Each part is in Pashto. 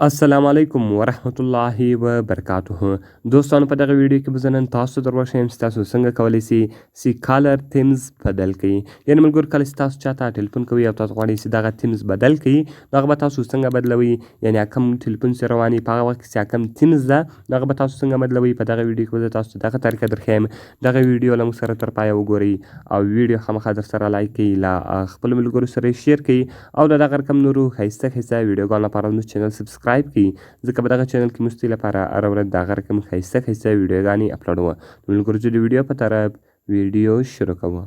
السلام علیکم ورحمت الله وبرکاته. دوستانو په دغه ویډیو کې به زه نن تاسو ته دروښیم چې تاسو څنګه کولی سي کالر تیمز بدل کړئ. یعنې ملګرو کله چې تاسو چاته ټلیفون کوئ او تاسو غواړئ چې دغه تیمز بدل کړئ نو هغه به تاسو څنګه بدلوئ، یعنې کوم ټلیفون چې روان وي په هغه وخت کې چې کوم تیمز ده نو هغه به تاسو څنګه بدلوئ. په دغه ویډیو کې به زه تاسو ته دغه طریقه درښیم. دغه ویډیو له موږ سره تر پایه وګورئ او ویډیو خامخا در سره لایک کړئ، له خپلو ملګرو سره یې شیر کړئ او د دغه رقم نورو ښایسته ښایسته ویډیوګانو لپاره زموږ چینل سبسکرایب کړئ، ځکه په دغه چینل کې موږ ستاسو لپاره هره ورځ د هغه رقم ښایسته ښایسته ویډیوګانې اپلوډوو. نو ملګرو زه د ویډیو په طرف ویډیو شروع کوو.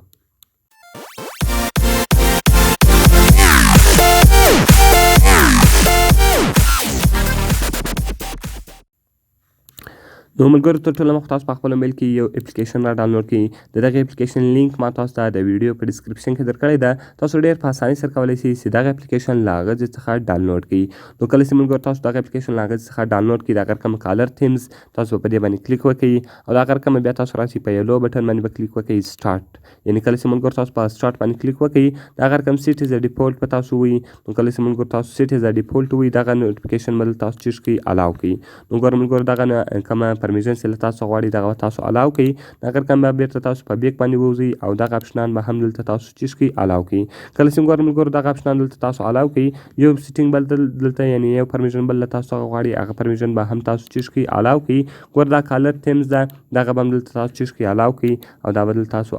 نو ملګرو تر ټوله مخکې تاسو په خپل موبایل کې یو اپلیکیشن را ډاونلوډ کړئ. د دغه اپلیکیشن لینک ما تاسو ته د ویډیو په ډسکرپشن کې درکړی ده. تاسو ډېر په اسانۍ سره کولی شئ چې دغه اپلیکیشن له هغه ځای څخه ډاونلوډ کړئ. نو کله چې ملګرو تاسو دغه اپلیکیشن له هغه ځای څخه ډاونلوډ کړئ، د هغه رقم کالر تیمز تاسو په دې باندې کلیک وکړئ او د هغه رقم بیا تاسو راشئ په یلو بټن باندې به کلیک وکړئ سټارټ. یعنې کله چې ملګرو تاسو په سټارټ باندې کلیک وکړئ د هغه رقم سیټ از ډیفولټ به تاسو ووایي. نو کله چې ملګرو تاسو سیټ از ډیفولټ ووایي دغه نوټیفیکیشن به تاسو چیز کړئ الاو کړئ. نو ګوره ملګرو دغه کومه پرمیشن چې له تاسو غواړي دغه تاسو الاو کړئ. دغه رقم به بیرته تاسو په بیک باندې ووځئ او دغه اپشنان به هم دلته تاسو چیز کړئ الاو کړئ. کله چې ګوره ملګرو دغه اپشنان دلته تاسو الاو کړئ، یو سیټینګ بل دلته یعنې یو پرمیشن بل له تاسو څخه غواړي هغه پرمیشن به هم تاسو چیز کړئ الاو کړئ. ګوره دا کالر تیمز ده دغه به هم دلته تاسو چیز کړئ الاو کړئ او دا به دلته تاسو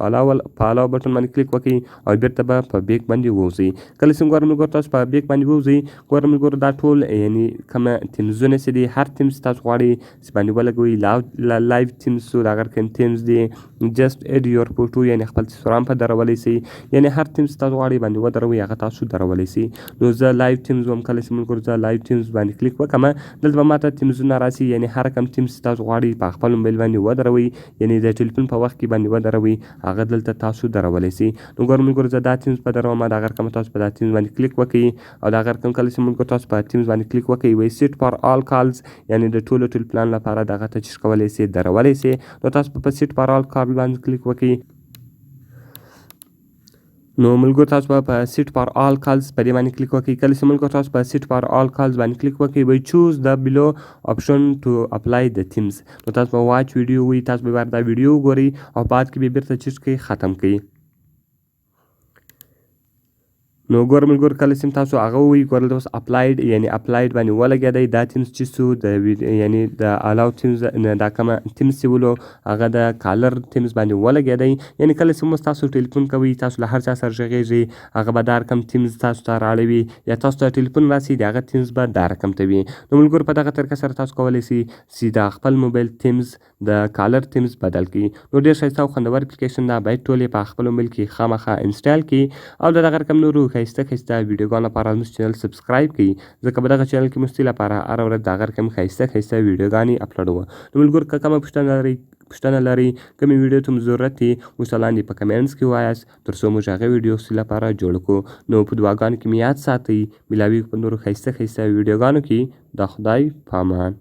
په الاو بټن باندې کلیک وکړئ او بیرته به په بیک باندې ووځئ. کله چې ګوره ملګرو تاسو په بیک باندې ووځئ، ګوره ملګرو دا ټول یعنې کومه تیمزونه چې دي هر تیمز تاسو غواړئ چې باندې ولګوئ لایو تیمز شو، د هغه رقم تیمز دي جسټ ایډ یور فوټو یعنې خپل تصویران په درولی سئ، یعنې هر تیمز تاسو غواړئ باندې ودروئ هغه تاسو درولی سئ. نو زه لایو تیمز وم، کله چې ملګرو زه لایو تیمز باندې کلیک وکړم دلته به ماته تیمزونه راسي، یعنې هر رقم تیمز تاسو غواړئ په خپل موبایل باندې ودروئ، یعنې د ټلیفون په وخت کې باندې ودروئ هغه دلته تاسو درولی سئ. نو ګوره ملګرو زه دا تیمز په دروم، د هغه رقم تاسو په دا تیمز باندې کلیک وکړئ او د هغه رقم کله چې ملګرو تاسو په تیمز باندې کلیک وکړئ وایي سیټ فار آل کالز، یعنې د ټولو ټلپلان لپاره دغه ته چیز کولی سئ درولی سئ. نو تاسو په سیټ فار آل کال باندې کلیک وکړئ. نو ملګرو تاسو به په سیټ فار آل کالز په دې باندې کلیک وکړئ. کله چې ملګرو تاسو په سیټ فار آل کالز باندې کلیک وکړئ وایي چوز د بلو آپشن ټو اپلای د تیمز. نو تاسو به واچ ویډیو وایي، تاسو به دا ویډیو وګورئ او بعد کې به بیرته چیز کړئ ختم کړئ. نو ګوره ملګرو کله چې تاسو هغه ووایي ګوره دلته اوس اپلایډ یعنې اپلایډ باندې ولګېدی دا تیمز چې سو یعنې د الاو تیمز دا کومه تیمز چې ولو هغه د کالر تیمز باندې ولګېدی. یعنې کله چې مو تاسو ټلیفون کوئ تاسو له هر چا سره غږیږئ هغه به دا رقم تیمز تاسو ته راړوي یا تاسو ته ټلیفون راسي د هغه تیمز به دا رقم ته وي. نو ملګرو په دغه طریقه سره تاسو کولی سئ چې د خپل موبایل تیمز د کالر تیمز بدل کړي. نو ډېر ښایسته او خوندور اپلیکیشن ده، باید ټول یې په خپل موبایل کې خامخا انسټال کړي او د دغه رقم نورو ښایسته ښایسته ویډیوګانو لپاره زموږ چینل سبسکرایب کړئ، ځکه په دغه چینل کې موږ ستاسو لپاره هره ورځ د هغه رقم ښایسته ښایسته ویډیوګانې اپلوډوو. نو ملګرو که کومه پوښتنه لرئ کومې ویډیو ته مو ضرورت وي موږ ته لاندې په کمنټس کې ووایاست تر څو موږ هغه ویډیو ستاسو لپاره جوړ کړو. نو په دعاګانو کې مې یاد ساتئ. ملاویږو په نورو ښایسته ښایسته ویډیوګانو کې. د خدای په امان.